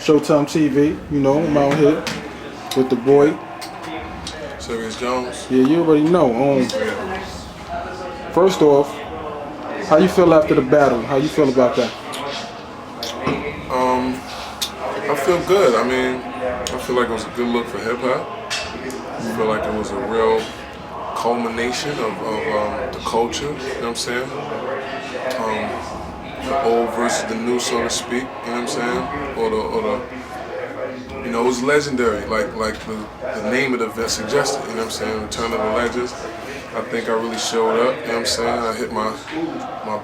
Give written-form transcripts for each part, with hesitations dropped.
SHO-TIME TV. You know, I'm out here with the boy. Serius Jone'S. Yeah, you already know. First off, how you feel after the battle? How you feel about that? I feel good. I mean, I feel like it was a good look for hip hop. I feel like it was a real culmination of the culture. You know what I'm saying? The old versus the new, so to speak. You know what I'm saying? Or the you know, it was legendary, like the name of the event suggested, you know what I'm saying? Return of the Legends. I think I really showed up, you know what I'm saying? I hit my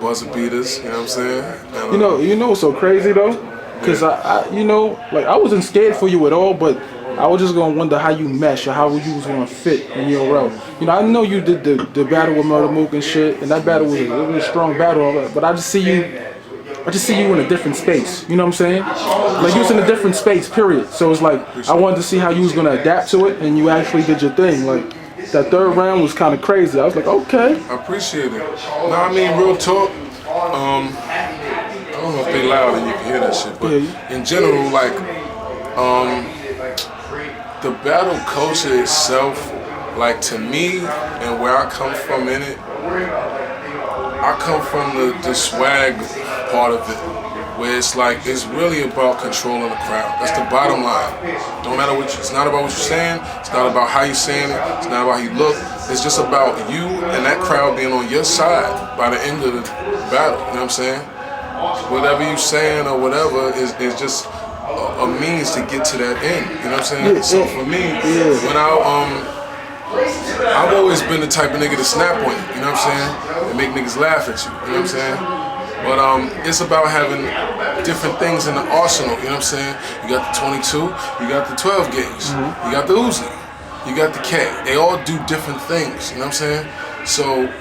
buzzer beaters, you know what I'm saying? And, you know what's so crazy though? Cause I you know, like I wasn't scared for you at all, but I was just gonna wonder how you mesh or how you was gonna fit in your role. You know, I know you did the battle with Murder Mook and shit, and that battle was a strong battle, but I just see you in a different space, you know what I'm saying? Like you was in a different space, period. So it's like, I wanted to see how you was gonna adapt to it, and you actually did your thing. Like, that third round was kind of crazy. I was like, okay. I appreciate it. No, I mean, real talk, I don't know if they loud and you can hear that shit, but in general, like, the battle culture itself, like to me, and where I come from in it, I come from the swag part of it, where it's like, it's really about controlling the crowd. That's the bottom line. Don't matter it's not about what you're saying, it's not about how you're saying it, it's not about how you look, it's just about you and that crowd being on your side by the end of the battle, you know what I'm saying? Whatever you're saying or whatever is just a means to get to that end, you know what I'm saying? So for me, when I've always been the type of nigga to snap on you, you know what I'm saying? And make niggas laugh at you, you know what I'm saying? But it's about having different things in the arsenal, you know what I'm saying? You got the 22, you got the 12 gauge, you got the Uzi, you got the K. They all do different things, you know what I'm saying? So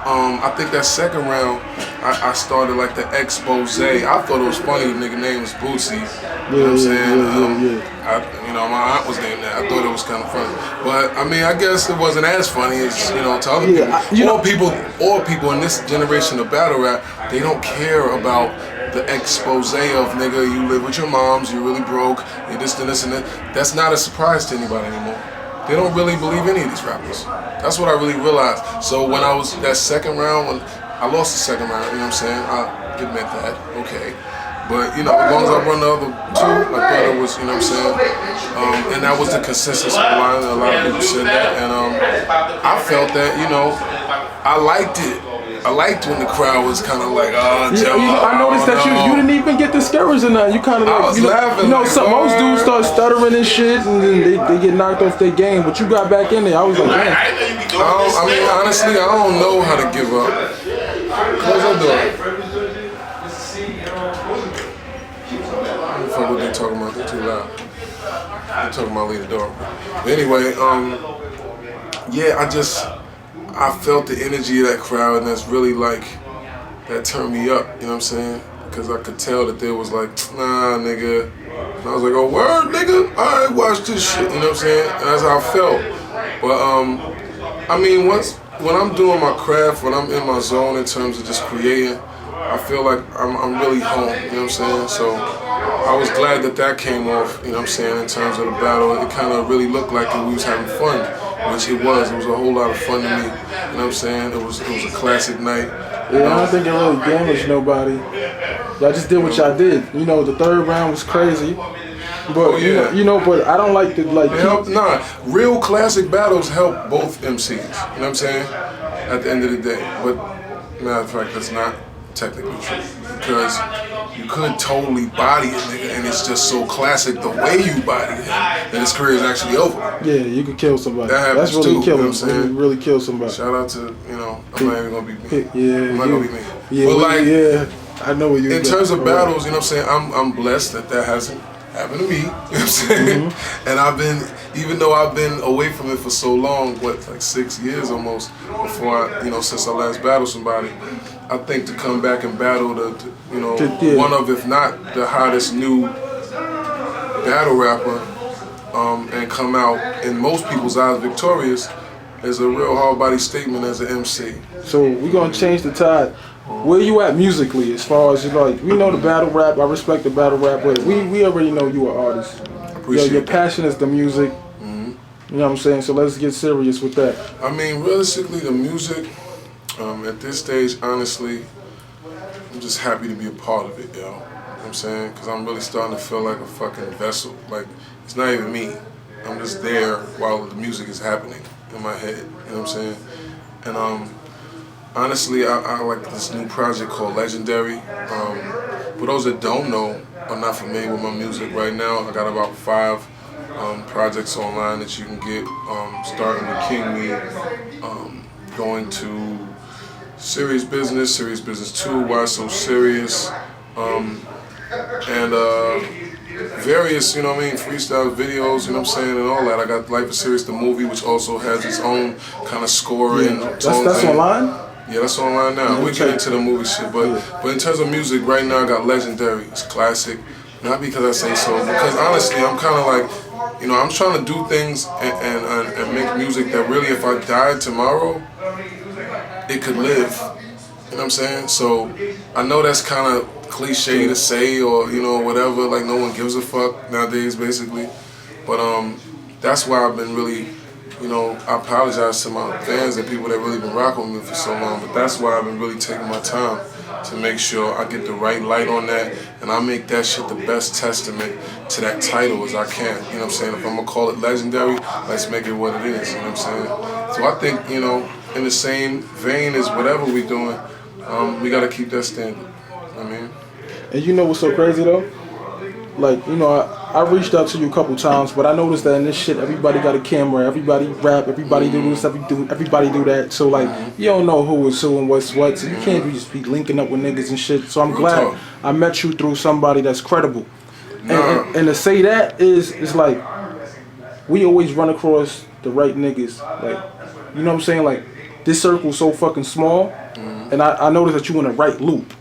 I think that second round, I started like the expose. I thought it was funny the nigga name was Bootsy. You know what I'm saying? You know, my aunt was named that. I thought it was kind of funny. But I mean, I guess it wasn't as funny as, you know, to other people. All people in this generation of battle rap, they don't care about the expose of, nigga, you live with your moms, you're really broke, you this and this and that. That's not a surprise to anybody anymore. They don't really believe any of these rappers. That's what I really realized. So when I was that second round, when I lost the second round, you know what I'm saying? I admit that, okay. But you know, as long as I run the other two, I thought it was, you know what I'm saying? And that was the consensus online, and a lot of people said that. And I felt that, you know, I liked it. I liked when the crowd was kind of like, oh, Joe. I noticed that you didn't even get discouraged in that. You kind of like, I was laughing. You know, most dudes start stuttering and shit, and then they get knocked off their game. But you got back in there. I was like, man. I mean, honestly, I don't know how to give up. Close that door. I don't fuck what they talking about. They're too loud. They're talking about leave the door. But anyway, yeah, I felt the energy of that crowd, and that's really like, that turned me up, you know what I'm saying? Because I could tell that they was like, nah, nigga. And I was like, oh, word, nigga? All right, watch this shit, you know what I'm saying? And that's how I felt. But, I mean, when I'm doing my craft, when I'm in my zone in terms of just creating, I feel like I'm really home, you know what I'm saying? So I was glad that came off, you know what I'm saying, in terms of the battle. It kind of really looked like we was having fun, which it was. It was a whole lot of fun to me, you know what I'm saying? It was a classic night. Yeah, I don't think it really damaged nobody. Y'all just did what y'all did. You know, the third round was crazy. But you know, but I don't like to real classic battles help both MCs. You know what I'm saying? At the end of the day. But matter of fact, that's not technically true, because you could totally body it, nigga, and it's just so classic the way you body it that his career is actually over. Yeah, you could kill somebody. That happens That's really too. killing. You know what I'm saying? Really kill somebody. Shout out to, you know, I'm not even gonna be me. Yeah, I'm not gonna be me. Yeah, but like, I know what you. In terms of battles, you know what I'm saying? I'm blessed that hasn't happened to me. You know what I'm saying? And even though I've been away from it for so long, like 6 years almost, before since I last battled somebody, I think to come back and battle one of, if not the hottest new battle rapper, and come out in most people's eyes victorious, is a real hard body statement as an MC. So we're gonna change the tide. Where you at musically, as far as like, we know the battle rap. I respect the battle rap, but we already know you an artist. Your passion is the music. You know what I'm saying? So let's get serious with that. I mean, realistically, the music, at this stage, honestly, I'm just happy to be a part of it, yo. You know what I'm saying? Because I'm really starting to feel like a fucking vessel. Like, it's not even me. I'm just there while the music is happening in my head. You know what I'm saying? And honestly, I like this new project called Legendary. For those that don't know or not familiar with my music right now, I got about 5 projects online that you can get, starting with King Me, going to Serious Business 2, Why So Serious, and various, you know what I mean, freestyle videos, you know what I'm saying, and all that. I got Life is Serious, the movie, which also has its own kind of score and that's online? Yeah, that's online now. We'll get into the movie shit, but in terms of music, right now I got Legendary. It's classic. Not because I say so, because honestly, I'm kind of like, you know, I'm trying to do things and make music that really, if I died tomorrow, it could live. You know what I'm saying? So I know that's kind of cliche to say, or you know, whatever. Like no one gives a fuck nowadays, basically. But that's why I've been really, you know, I apologize to my fans and people that really been rocking with me for so long. But that's why I've been really taking my time to make sure I get the right light on that, and I make that shit the best testament to that title as I can. You know what I'm saying? If I'm gonna call it Legendary, let's make it what it is. You know what I'm saying? So I think, you know, in the same vein as whatever we're doing, we gotta keep that standard. You know what I mean? And you know what's so crazy though? Like, you know, I reached out to you a couple times, but I noticed that in this shit, everybody got a camera, everybody rap, everybody do this, everybody do that. So like, you don't know who is who and what's what. So you can't just be linking up with niggas and shit. So I'm glad I met you through somebody that's credible. And to say that is like, we always run across the right niggas. Like, you know what I'm saying? Like, this circle's so fucking small, and I noticed that you in the right loop.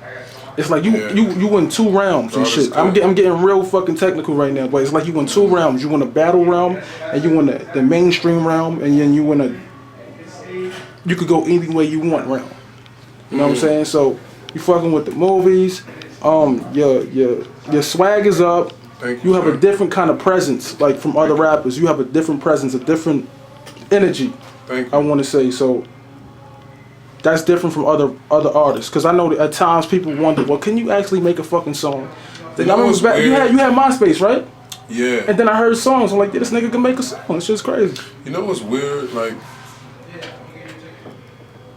It's like you win 2 rounds and shit. I'm getting real fucking technical right now, but it's like you win 2 rounds. You win a battle realm, and you win the mainstream realm, and then you win you could go any way you want round. You know what I'm saying? So you fucking with the movies. Your swag is up. You have a different kind of presence, like from other rappers. You have a different presence, a different energy. I want to say so. That's different from other artists, because I know that at times people wonder, well, can you actually make a fucking song? Then I remember back, you had MySpace, right? Yeah. And then I heard songs. I'm like, yeah, this nigga can make a song. It's just crazy. You know what's weird? Like,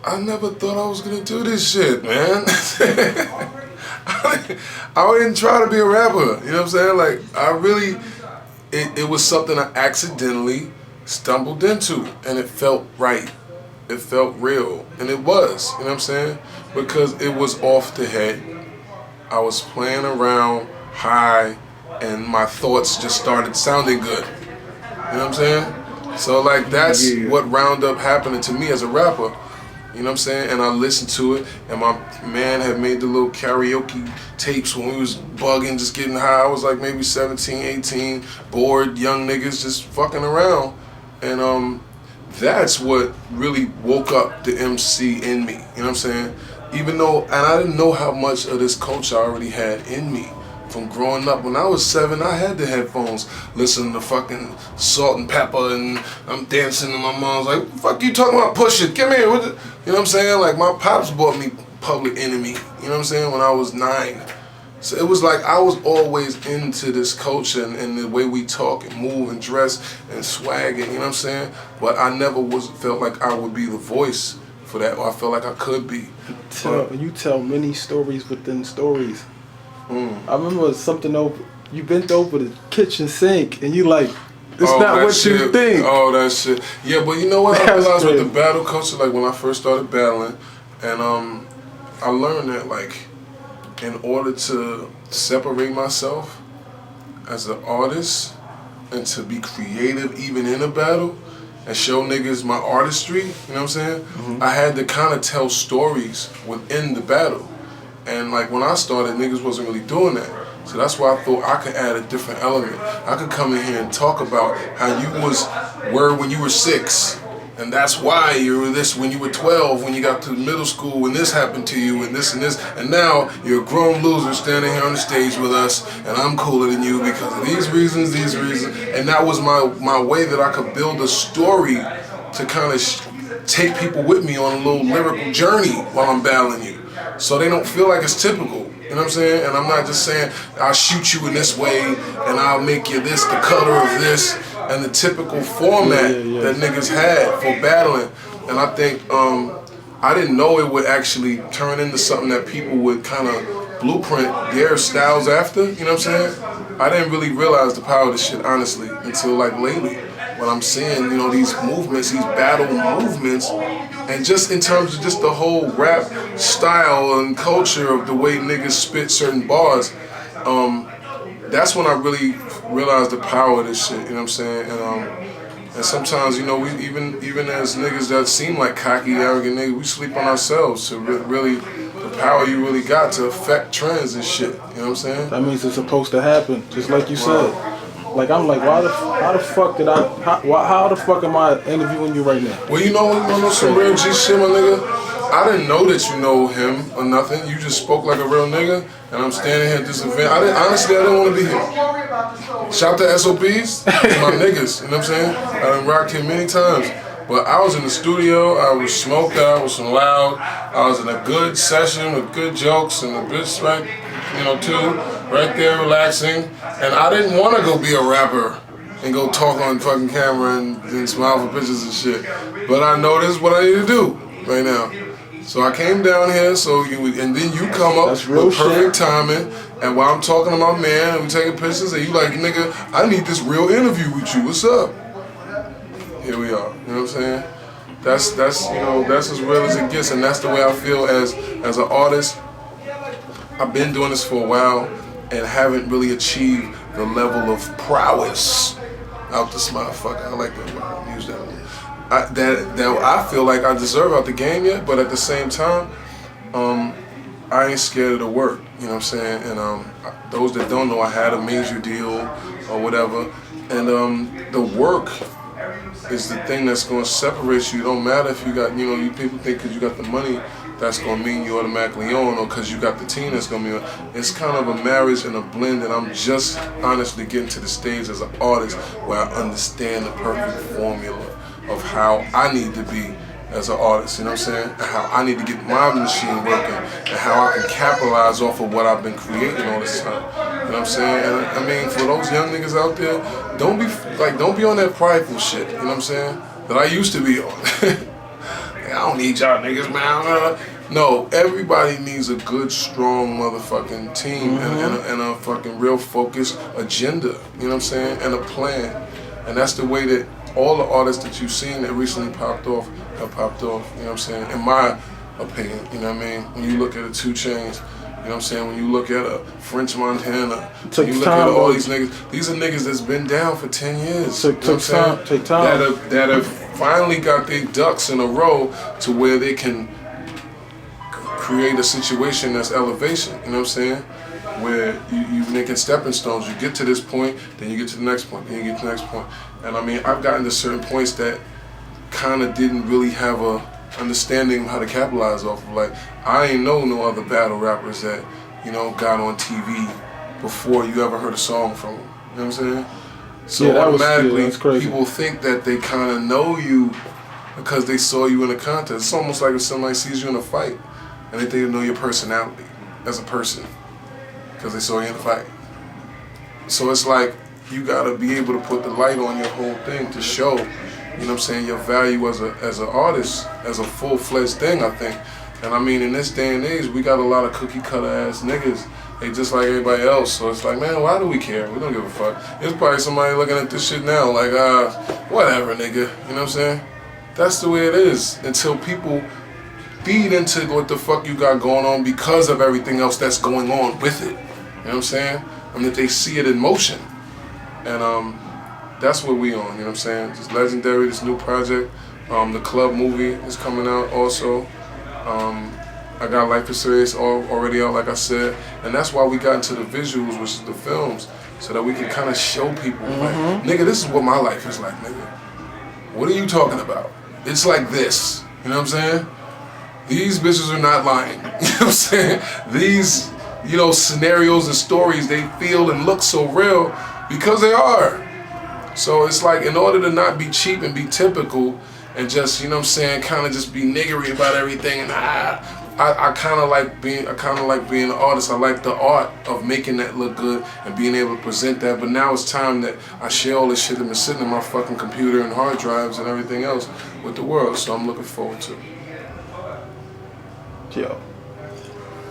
I never thought I was gonna do this shit, man. I didn't try to be a rapper. You know what I'm saying? Like, I really, it was something I accidentally stumbled into, and it felt right. It felt real, and it was, you know what I'm saying? Because it was off the head. I was playing around high, and my thoughts just started sounding good. You know what I'm saying? So like, that's what wound up happening to me as a rapper. You know what I'm saying? And I listened to it, and my man had made the little karaoke tapes when we was bugging, just getting high. I was like maybe 17, 18, bored, young niggas just fucking around. And that's what really woke up the MC in me. You know what I'm saying? Even though, and I didn't know how much of this culture I already had in me. From growing up, when I was 7, I had the headphones, listening to fucking Salt and Pepper, and I'm dancing, and my mom's like, "Fuck you talking about? Push it, come here." You know what I'm saying? Like, my pops bought me Public Enemy. You know what I'm saying? When I was 9. So it was like I was always into this culture and the way we talk and move and dress and swag, and you know what I'm saying? But I never felt like I would be the voice for that, or I felt like I could be. You tell many stories within stories. I remember something over, you bent over the kitchen sink and you like, it's not what shit. you think. Oh, that shit. Yeah, but you know what I realized with the battle culture, like when I first started battling, and I learned that like, in order to separate myself as an artist and to be creative even in a battle and show niggas my artistry, you know what I'm saying? I had to kind of tell stories within the battle. And like when I started, niggas wasn't really doing that. So that's why I thought I could add a different element. I could come in here and talk about how you were when you were 6. And that's why you were this when you were 12, when you got to middle school, when this happened to you, and this, and now you're a grown loser standing here on the stage with us, and I'm cooler than you because of these reasons, and that was my way that I could build a story to kind of take people with me on a little lyrical journey while I'm battling you, so they don't feel like it's typical. You know what I'm saying? And I'm not just saying I'll shoot you in this way and I'll make you this, the color of this, and the typical format that niggas had for battling. And I think I didn't know it would actually turn into something that people would kind of blueprint their styles after. You know what I'm saying? I didn't really realize the power of this shit, honestly, until like lately, when I'm seeing, you know, these movements, these battle movements, and just in terms of just the whole rap style and culture of the way niggas spit certain bars, that's when I really realized the power of this shit, you know what I'm saying? And sometimes, you know, we even as niggas that seem like cocky, arrogant niggas, we sleep on ourselves to really, the power you really got to affect trends and shit, you know what I'm saying? That means it's supposed to happen, just like you said. Like, I'm like, how the fuck am I interviewing you right now? Well, you know some real G shit, my nigga? I didn't know that you know him or nothing. You just spoke like a real nigga, and I'm standing here at this event. Honestly, I didn't want to be here. Shout to SOPs, my niggas, you know what I'm saying? I done rocked here many times. But I was in the studio, I was smoked out, was some loud, I was in a good session with good jokes and a bitch right, you know, too, right there relaxing. And I didn't want to go be a rapper and go talk on fucking camera and smile for pictures and shit. But I know this is what I need to do right now. So I came down here, and then you come up with perfect timing, and while I'm talking to my man and we taking pictures, and you like, nigga, I need this real interview with you, what's up? Here we are, you know what I'm saying? That's you know, that's as real as it gets, and that's the way I feel as an artist. I've been doing this for a while and haven't really achieved the level of prowess out this motherfucker. I like that word, use that word. That I feel like I deserve out the game yet, but at the same time, I ain't scared of the work, you know what I'm saying? And those that don't know, I had a major deal or whatever, and the work is the thing that's going to separate you. It don't matter if you got, you know, you people think because you got the money, that's going to mean you automatically on, or because you got the team that's going to be on. It's kind of a marriage and a blend, and I'm just honestly getting to the stage as an artist where I understand the perfect formula of how I need to be as an artist, you know what I'm saying? And how I need to get my machine working, and how I can capitalize off of what I've been creating all this time. You know what I'm saying? And I mean, for those young niggas out there, don't be on that prideful shit, you know what I'm saying? That I used to be on. I don't need y'all niggas, man. No, everybody needs a good, strong motherfucking team and a fucking real focused agenda, you know what I'm saying? And a plan. And that's the way that all the artists that you've seen that recently popped off have popped off, you know what I'm saying? In my opinion, you know what I mean? When you look at the 2 Chainz, you know what I'm saying? When you look at a French Montana, when you look at all these niggas, these are niggas that's been down for 10 years. Take time. That have finally got their ducks in a row to where they can create a situation that's elevation, you know what I'm saying? Where you making stepping stones. You get to this point, then you get to the next point, then you get to the next point. And I mean, I've gotten to certain points that kind of didn't really have a understanding of how to capitalize off of. Like, I ain't know no other battle rappers that, you know, got on TV before you ever heard a song from them. You know what I'm saying? So yeah, automatically, people think that they kind of know you because they saw you in a contest. It's almost like if somebody sees you in a fight and they think they know your personality as a person because they saw you in a fight. So it's like, you gotta be able to put the light on your whole thing to show, you know what I'm saying, your value as an artist, as a full-fledged thing, I think. And I mean, in this day and age, we got a lot of cookie-cutter ass niggas. They just like everybody else. So it's like, man, why do we care? We don't give a fuck. There's probably somebody looking at this shit now like, whatever, nigga. You know what I'm saying? That's the way it is until people feed into what the fuck you got going on because of everything else that's going on with it. You know what I'm saying? I mean, if they see it in motion. And that's what we on, you know what I'm saying? It's legendary, this new project. The Club movie is coming out also. I got Life is Serious already out, like I said. And that's why we got into the visuals, which is the films, so that we can kind of show people, like, nigga, this is what my life is like, nigga. What are you talking about? it's like this. You know what I'm saying? These bitches are not lying. You know what I'm saying? These, you know, scenarios and stories, they feel and look so real because they are. So it's like, in order to not be cheap and be typical and just, you know what I'm saying, kind of just be niggery about everything, and I kind of like being an artist. I like the art of making that look good and being able to present that. But now it's time that I share all this shit that been sitting in my fucking computer and hard drives and everything else with the world. So I'm looking forward to it. Yo,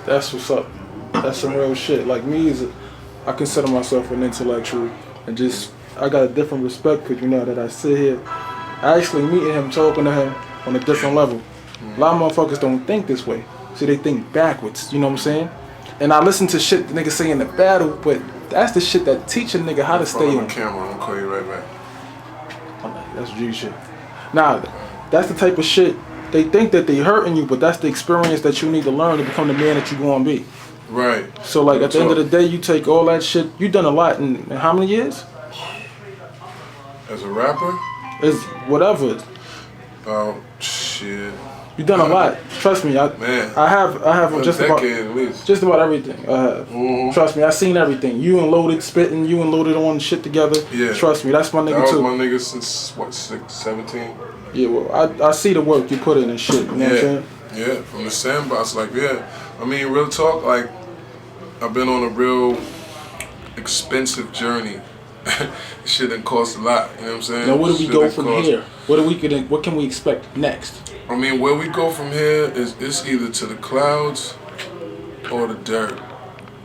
that's what's up. That's some real shit. Like me, I consider myself an intellectual, and just I got a different respect for you now that I sit here, actually meeting him, talking to him on a different level. A lot of motherfuckers don't think this way. See, they think backwards, you know what I'm saying? And I listen to shit the niggas say in the battle, but that's the shit that teach a nigga how to stay on. Camera, I'm gonna call you right back. That's G shit. Nah, that's the type of shit, they think that they hurting you, but that's the experience that you need to learn to become the man that you gonna be. Right. So like at the end of the day, you take all that shit, you done a lot in how many years? As a rapper? It's whatever. Oh, shit. You done a lot. Trust me. I have just about everything. I have. Trust me. I seen everything. You and Loaded spitting. You and Loaded on shit together. Yeah. Trust me. That's my nigga too. That was my nigga since what, 17? Yeah. Well, I see the work you put in and shit. You know what I'm saying? Yeah. From the sandbox, like I mean, real talk. Like I've been on a real expensive journey. Shit done cost a lot. You know what I'm saying? Now, where do we go from here? What can we expect next? I mean, where we go from here is it's either to the clouds or the dirt.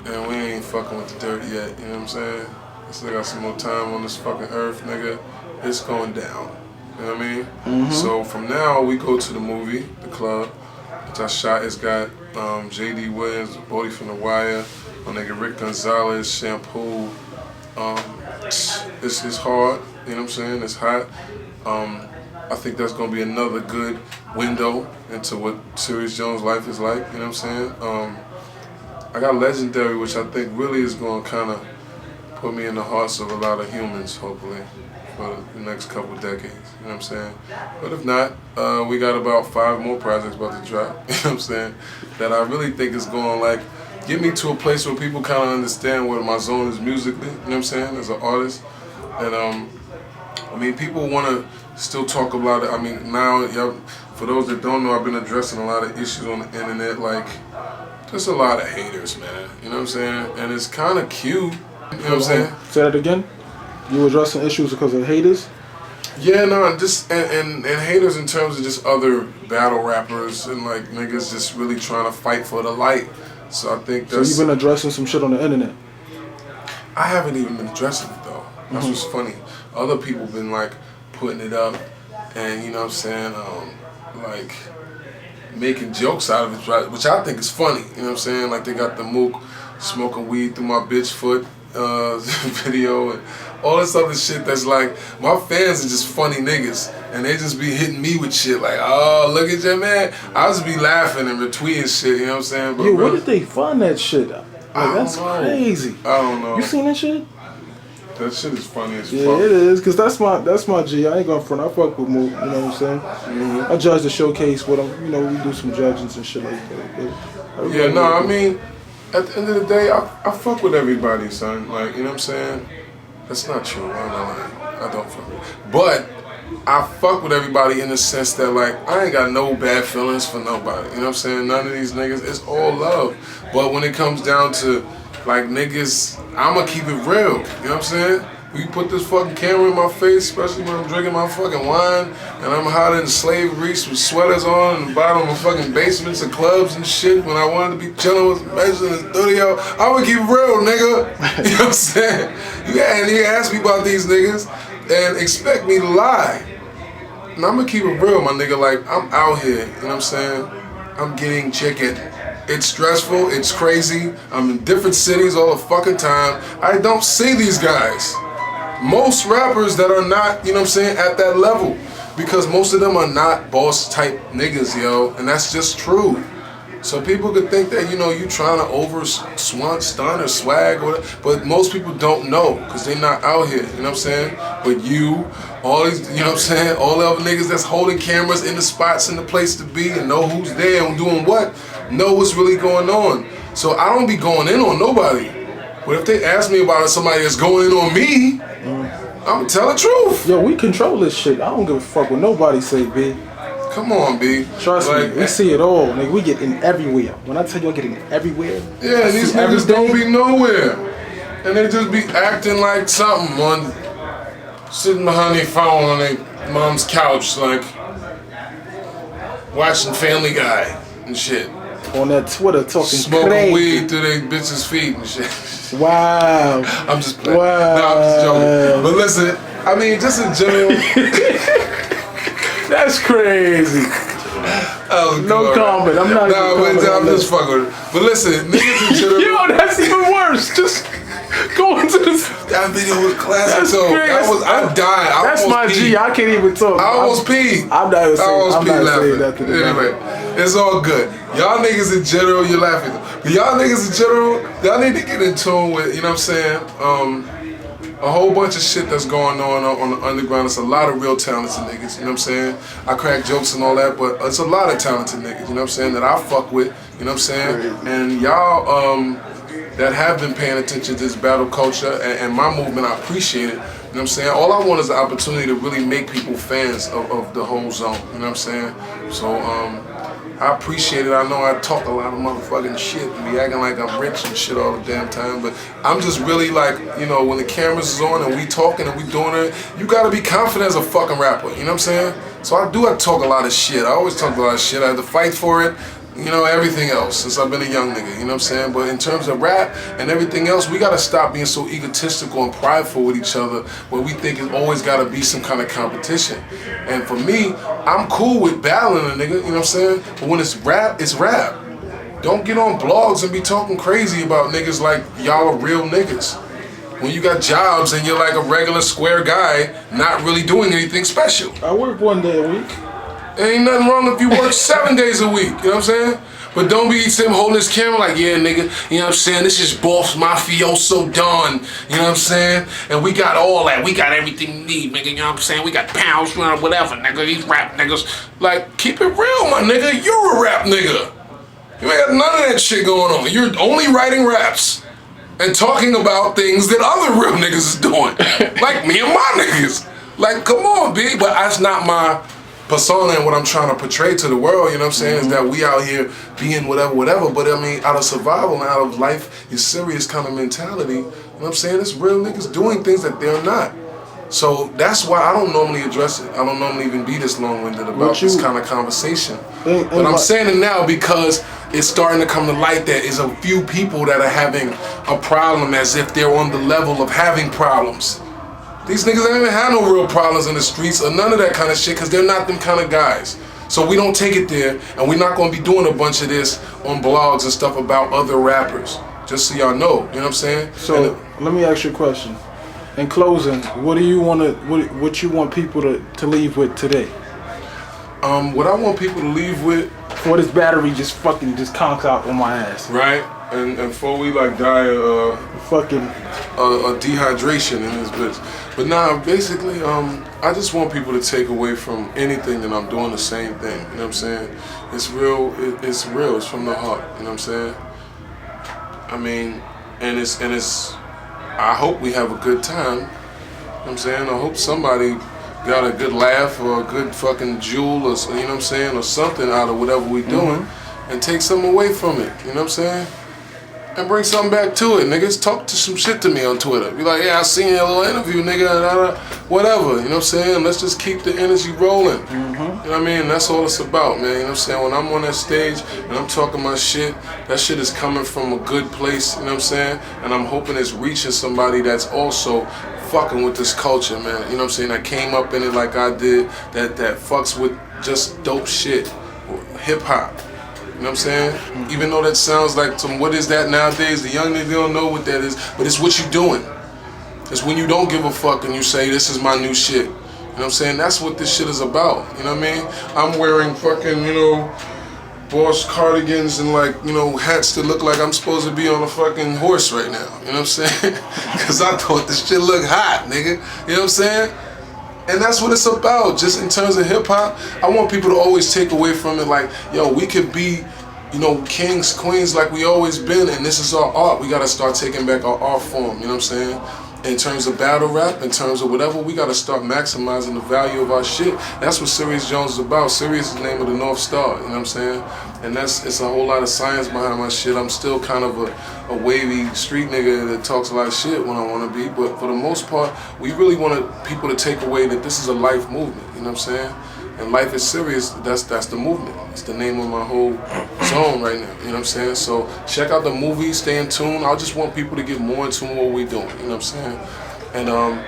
And we ain't fucking with the dirt yet, you know what I'm saying? I still got some more time on this fucking earth, nigga. It's going down. You know what I mean? Mm-hmm. So from now, we go to the movie, The Club, which I shot. It's got J.D. Williams, Bodie from The Wire, my nigga Rick Gonzalez, Shampoo. It's hard, you know what I'm saying? It's hot. I think that's gonna be another good window into what Serius Jones' life is like, you know what I'm saying? I got Legendary, which I think really is gonna kind of put me in the hearts of a lot of humans, hopefully, for the next couple decades, you know what I'm saying? But if not, we got about 5 more projects about to drop, you know what I'm saying? That I really think is gonna like get me to a place where people kind of understand where my zone is musically, you know what I'm saying, as an artist. And I mean, people want to still talk about it. I mean, now, for those that don't know, I've been addressing a lot of issues on the internet, like, just a lot of haters, man, you know what I'm saying? And it's kind of cute, you know what I'm saying? Say that again? You addressing issues because of haters? Yeah, no, just, and haters in terms of just other battle rappers and, like, niggas just really trying to fight for the light. So I think that's... So you've been addressing some shit on the internet? I haven't even been addressing it, though. That's what's funny. Other people been, like, putting it up and, you know what I'm saying, like, making jokes out of it, which I think is funny, you know what I'm saying? Like, they got the Mook smoking weed through my bitch foot video and all this other shit that's like, my fans are just funny niggas and they just be hitting me with shit like, oh, look at your man. I just be laughing and retweeting shit, you know what I'm saying? But yo, where did they find that shit? Like, that's crazy. I don't know. You seen that shit? That shit is funny as fuck. Yeah, it is, cause that's my G. I ain't going front. I fuck with Mook, you know what I'm saying? Mm-hmm. I judge the showcase with him. You know, we do some judging and shit like that. Yeah, no, I mean, at the end of the day, I fuck with everybody, son. Like, you know what I'm saying? That's not true. I'm not lying. I don't fuck with. But I fuck with everybody in the sense that, like, I ain't got no bad feelings for nobody. You know what I'm saying? None of these niggas. It's all love. But when it comes down to like niggas, I'ma keep it real, you know what I'm saying? You put this fucking camera in my face, especially when I'm drinking my fucking wine, and I'm hiding in slavery with sweaters on in the bottom of fucking basements of clubs and shit when I wanted to be chilling with Measure in the studio. I'ma keep it real, nigga. You know what I'm saying? Yeah, and you ask me about these niggas and expect me to lie. And I'ma keep it real, my nigga. Like, I'm out here, you know what I'm saying? I'm getting chicken. It's stressful, it's crazy. I'm in different cities all the fucking time. I don't see these guys. Most rappers that are not, you know what I'm saying, at that level. Because most of them are not boss type niggas, yo. And that's just true. So people could think that, you know, you trying to stun or swag, or whatever, but most people don't know because they're not out here, you know what I'm saying? But you, all these, you know what I'm saying, all the other niggas that's holding cameras in the spots and the place to be and know who's there and doing what, know what's really going on. So I don't be going in on nobody. But if they ask me about somebody that's going in on me, I'm gonna tell the truth. Yo, we control this shit. I don't give a fuck what nobody say, B. Come on, B. Trust me, we see it all. Nigga, we get in everywhere. When I tell you I get in everywhere. Yeah, these niggas don't be nowhere. And they just be acting like something sitting behind their phone on their mom's couch, like watching Family Guy and shit. On that Twitter talking smoking crazy. Weed through their bitches' feet and shit. Wow. I'm just playing. Wow. No, I'm just joking. But listen, I mean, just in general. That's crazy. No comment. I'm not. I'm just fucking with it. But listen, niggas in general. Yo, that's even worse. Just going to this. That video was classic. That's so crazy. I died. That's my peed. G. I can't even talk. I almost peed. I'm not even saying. I'm not saying laughing. nothing. Anyway, it's all good. Y'all niggas in general, you're laughing. But y'all niggas in general, y'all need to get in tune with, you know what I'm saying? A whole bunch of shit that's going on the underground. It's a lot of real talented niggas, you know what I'm saying? I crack jokes and all that, but it's a lot of talented niggas, you know what I'm saying, that I fuck with, you know what I'm saying? And y'all that have been paying attention to this battle culture and my movement, I appreciate it, you know what I'm saying? All I want is the opportunity to really make people fans of the whole zone, you know what I'm saying? So, I appreciate it. I know I talk a lot of motherfucking shit and be acting like I'm rich and shit all the damn time, but I'm just really like, you know, when the cameras is on and we talking and we doing it, you gotta be confident as a fucking rapper, you know what I'm saying? So I do have to talk a lot of shit. I always talk a lot of shit. I have to fight for it, you know, everything else since I've been a young nigga, you know what I'm saying? But in terms of rap and everything else, we gotta stop being so egotistical and prideful with each other where we think it always gotta be some kind of competition. And for me, I'm cool with battling a nigga, you know what I'm saying? But when it's rap, it's rap. Don't get on blogs and be talking crazy about niggas like y'all are real niggas. When you got jobs and you're like a regular square guy, not really doing anything special. I work 1 day a week. There ain't nothing wrong if you work 7 days a week, you know what I'm saying? But don't be sitting holding this camera like, yeah, nigga, you know what I'm saying? This is Boss Mafioso Don, you know what I'm saying? And we got all that. We got everything we need, nigga, you know what I'm saying? We got pounds, whatever, nigga. These rap niggas. Like, keep it real, my nigga. You're a rap nigga. You ain't got none of that shit going on. You're only writing raps and talking about things that other real niggas is doing. Like me and my niggas. Like, come on, B. But that's not my persona and what I'm trying to portray to the world, you know what I'm saying, is that we out here being whatever, but I mean, out of survival and out of life, your serious kind of mentality, you know what I'm saying, it's real niggas doing things that they're not. So that's why I don't normally address it. I don't normally even be this long-winded about this kind of conversation. But I'm saying it now because it's starting to come to light that there's a few people that are having a problem as if they're on the level of having problems. These niggas ain't even had no real problems in the streets or none of that kind of shit because they're not them kind of guys. So we don't take it there and we're not going to be doing a bunch of this on blogs and stuff about other rappers. Just so y'all know, you know what I'm saying? So let me ask you a question. In closing, what do you want to, what you want people to leave with today? What I want people to leave with, before this battery just conks out on my ass. Right? And before we like die a dehydration in this bitch. But nah, basically, I just want people to take away from anything that I'm doing the same thing. You know what I'm saying? It's real. It's real. It's from the heart. You know what I'm saying? I mean, and it's. I hope we have a good time. You know what I'm saying? I hope somebody got a good laugh or a good fucking jewel or, you know what I'm saying, or something out of whatever we doing and take something away from it. You know what I'm saying? And bring something back to it, niggas. Talk to some shit to me on Twitter. Be like, yeah, I seen your little interview, nigga, whatever, you know what I'm saying? Let's just keep the energy rolling. You know what I mean? That's all it's about, man, you know what I'm saying? When I'm on that stage and I'm talking my shit, that shit is coming from a good place, you know what I'm saying? And I'm hoping it's reaching somebody that's also fucking with this culture, man, you know what I'm saying? That came up in it like I did, that fucks with just dope shit, hip-hop. You know what I'm saying? Even though that sounds like some, what is that nowadays? The young niggas don't know what that is, but it's what you doing. It's when you don't give a fuck and you say, this is my new shit. You know what I'm saying? That's what this shit is about. You know what I mean? I'm wearing fucking, you know, Boss cardigans and like, you know, hats that look like I'm supposed to be on a fucking horse right now. You know what I'm saying? Cause I thought this shit look hot, nigga. You know what I'm saying? And that's what it's about. Just in terms of hip hop, I want people to always take away from it like, yo, we could be, you know, kings, queens like we always been, and this is our art. We gotta start taking back our art form, you know what I'm saying? In terms of battle rap, in terms of whatever, we gotta start maximizing the value of our shit. That's what Serius Jones is about. Serius is the name of the North Star, you know what I'm saying? And it's a whole lot of science behind my shit. I'm still kind of a wavy street nigga that talks a lot of shit when I wanna be, but for the most part, we really want people to take away that this is a life movement, you know what I'm saying? And life is serious, that's the movement. It's the name of my whole zone right now, you know what I'm saying? So check out the movie, stay in tune. I just want people to get more in tune with what we're doing, you know what I'm saying?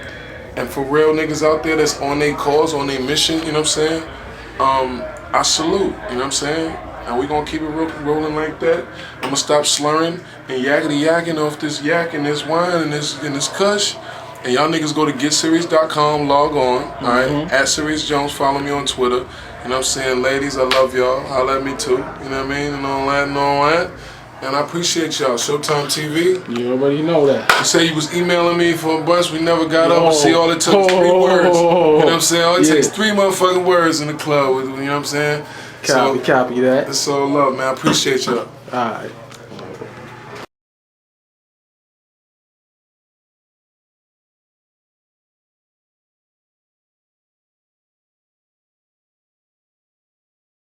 And for real niggas out there that's on their cause, on their mission, you know what I'm saying? I salute, you know what I'm saying? And we gonna keep it rolling like that. I'm gonna stop slurring and yakety-yakking off this yak and this wine and this kush. And y'all niggas go to GetSerious.com, log on, alright? At Serius Jones, follow me on Twitter. You know what I'm saying? Ladies, I love y'all. Holla at me too. You know what I mean? And all that and all that. And I appreciate y'all. SHO-TIME TV. You already know that. You say you was emailing me for a bunch. We never got up. See, all it took 3 words. You know what I'm saying? All it takes 3 motherfucking words in the club. You know what I'm saying? Copy that. It's all love, man. I appreciate y'all. Alright.